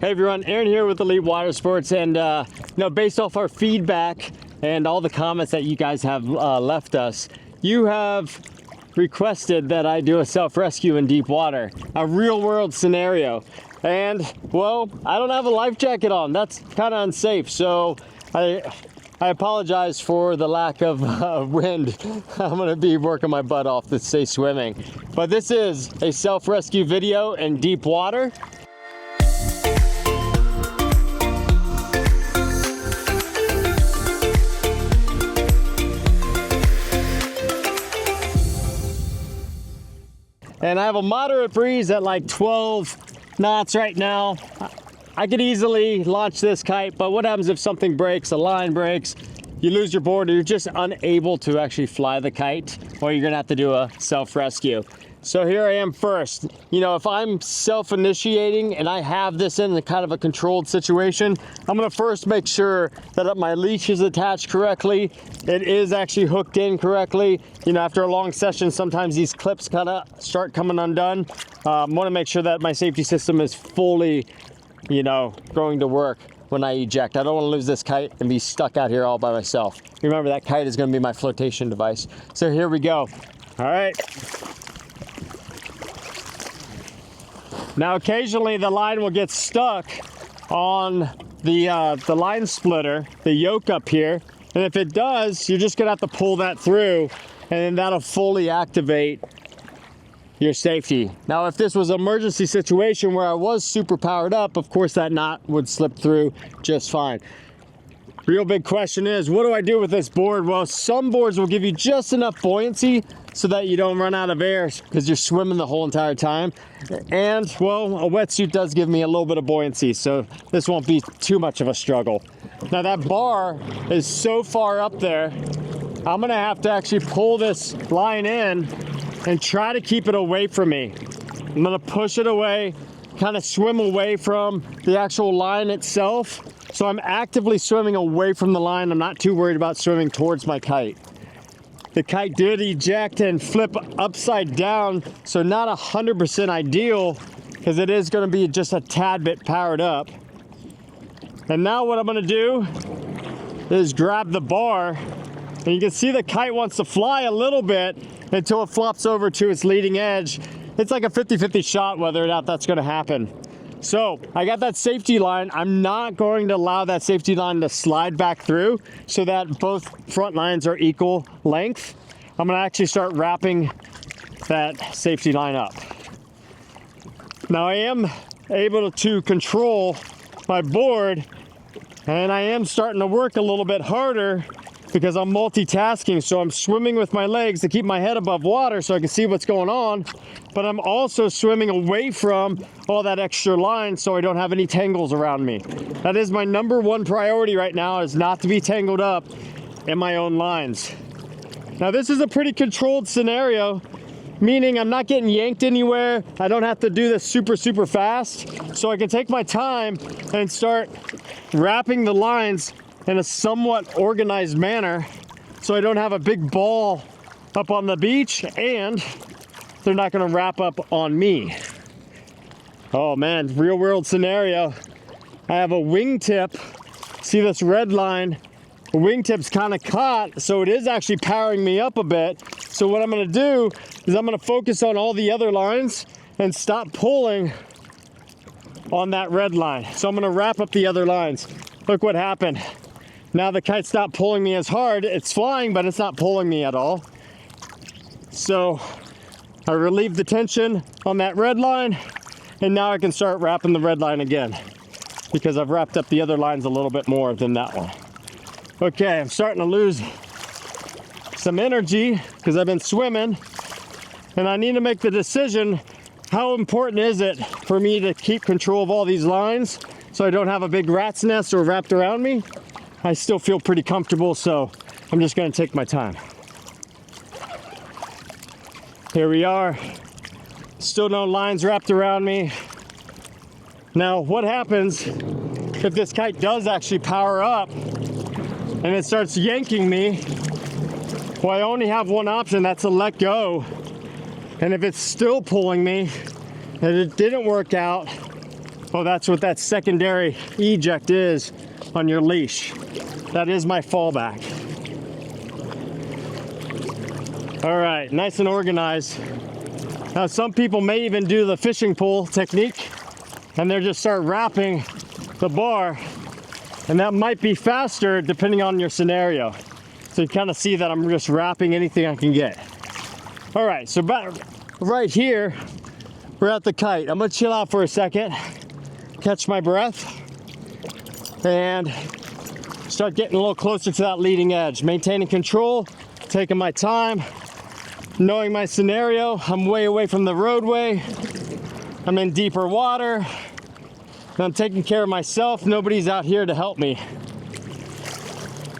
Hey everyone, Aaron here with Elite Water Sports, and based off our feedback and all the comments that you guys have left us, you have requested that I do a self-rescue in deep water, a real-world scenario. And well, I don't have a life jacket on. That's kind of unsafe, so I apologize for the lack of wind. I'm gonna be working my butt off to stay swimming. But this is a self-rescue video in deep water. And I have a moderate breeze at like 12 knots right now. I could easily launch this kite, but what happens if something breaks, a line breaks, you lose your board, or you're just unable to actually fly the kite, or you're gonna have to do a self-rescue. So here I am first. You know, if I'm self-initiating and I have this in a kind of a controlled situation, I'm gonna first make sure that my leash is attached correctly. It is actually hooked in correctly. You know, after a long session, sometimes these clips kind of start coming undone. I wanna make sure that my safety system is fully, going to work when I eject. I don't wanna lose this kite and be stuck out here all by myself. Remember, that kite is gonna be my flotation device. So here we go. All right. Now, occasionally the line will get stuck on the line splitter, the yoke up here. And if it does, you're just gonna have to pull that through, and then that'll fully activate your safety. Now, if this was an emergency situation where I was super powered up, of course that knot would slip through just fine. Real big question is, what do I do with this board? Well, some boards will give you just enough buoyancy so that you don't run out of air because you're swimming the whole entire time. And, well, a wetsuit does give me a little bit of buoyancy, so this won't be too much of a struggle. Now, that bar is so far up there, I'm gonna have to actually pull this line in and try to keep it away from me. I'm gonna push it away, kind of swim away from the actual line itself. So I'm actively swimming away from the line. I'm not too worried about swimming towards my kite. The kite did eject and flip upside down, so not 100% ideal, because it is gonna be just a tad bit powered up. And now what I'm gonna do is grab the bar, and you can see the kite wants to fly a little bit until it flops over to its leading edge. It's like a 50-50 shot whether or not that's gonna happen. So I got that safety line. I'm not going to allow that safety line to slide back through so that both front lines are equal length. I'm gonna actually start wrapping that safety line up. Now I am able to control my board, and I am starting to work a little bit harder because I'm multitasking. So I'm swimming with my legs to keep my head above water so I can see what's going on, but I'm also swimming away from all that extra line so I don't have any tangles around me. That is my #1 priority right now, is not to be tangled up in my own lines. Now, this is a pretty controlled scenario, meaning I'm not getting yanked anywhere. I don't have to do this super fast, so I can take my time and start wrapping the lines in a somewhat organized manner so I don't have a big ball up on the beach and they're not gonna wrap up on me. Oh man, real world scenario. I have a wingtip. See this red line? The wingtip's kind of caught, so it is actually powering me up a bit. So what I'm gonna do is I'm gonna focus on all the other lines and stop pulling on that red line. So I'm gonna wrap up the other lines. Look what happened. Now the kite's not pulling me as hard. It's flying, but it's not pulling me at all. So I relieved the tension on that red line, and now I can start wrapping the red line again because I've wrapped up the other lines a little bit more than that one. Okay, I'm starting to lose some energy because I've been swimming, and I need to make the decision, how important is it for me to keep control of all these lines so I don't have a big rat's nest or wrapped around me? I still feel pretty comfortable, so I'm just gonna take my time. Here we are. Still no lines wrapped around me. Now, what happens if this kite does actually power up and it starts yanking me? Well, I only have one option, that's to let go. And if it's still pulling me and it didn't work out, Oh, that's what that secondary eject is on your leash. That is my fallback. All right, nice and organized. Now, some people may even do the fishing pole technique, and they're just start wrapping the bar, and that might be faster depending on your scenario. So you kind of see that I'm just wrapping anything I can get. All right, so about right here, we're at the kite. I'm gonna chill out for a second, catch my breath, and start getting a little closer to that leading edge, maintaining control, taking my time, knowing my scenario. I'm way away from the roadway. I'm in deeper water. And I'm taking care of myself. Nobody's out here to help me.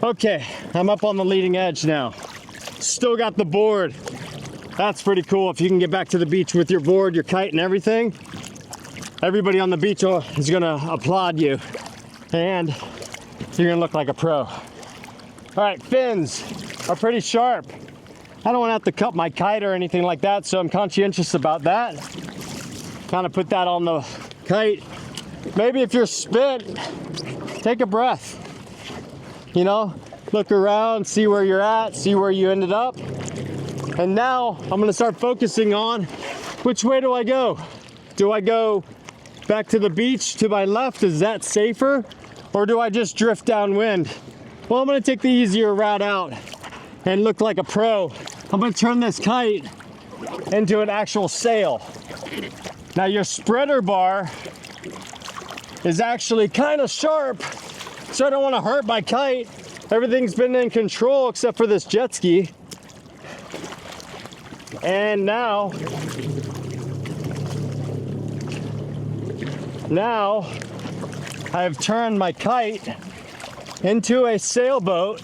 Okay, I'm up on the leading edge now. Still got the board. That's pretty cool. If you can get back to the beach with your board, your kite, and everything, everybody on the beach is gonna applaud you. And you're gonna look like a pro. All right, fins are pretty sharp. I don't want to have to cut my kite or anything like that, so I'm conscientious about that. Kind of put that on the kite. Maybe if you're spent, take a breath. You know, look around, see where you're at, see where you ended up. And now I'm going to start focusing on which way do I go? Do I go back to the beach to my left? Is that safer? Or do I just drift downwind? Well, I'm going to take the easier route out and look like a pro. I'm gonna turn this kite into an actual sail. Now your spreader bar is actually kind of sharp, so I don't want to hurt my kite. Everything's been in control except for this jet ski. And now I've turned my kite into a sailboat.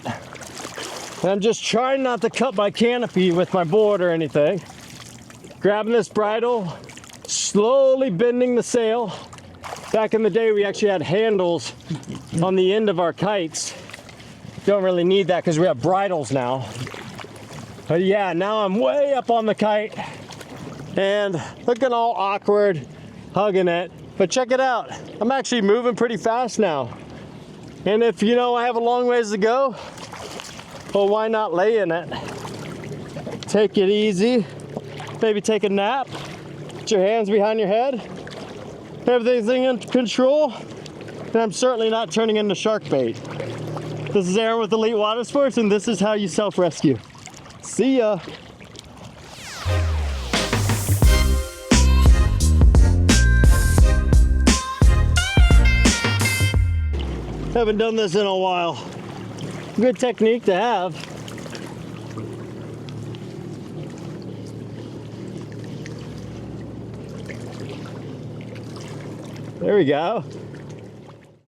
And I'm just trying not to cut my canopy with my board or anything. Grabbing this bridle, slowly bending the sail. Back in the day, we actually had handles on the end of our kites. Don't really need that because we have bridles now. But yeah, now I'm way up on the kite and looking all awkward, hugging it. But check it out, I'm actually moving pretty fast now. And if you know I have a long ways to go, well, why not lay in it? Take it easy. Maybe take a nap. Put your hands behind your head. Everything's in control. And I'm certainly not turning into shark bait. This is Aaron with Elite Water Sports, and this is how you self-rescue. See ya. Haven't done this in a while. Good technique to have. There we go.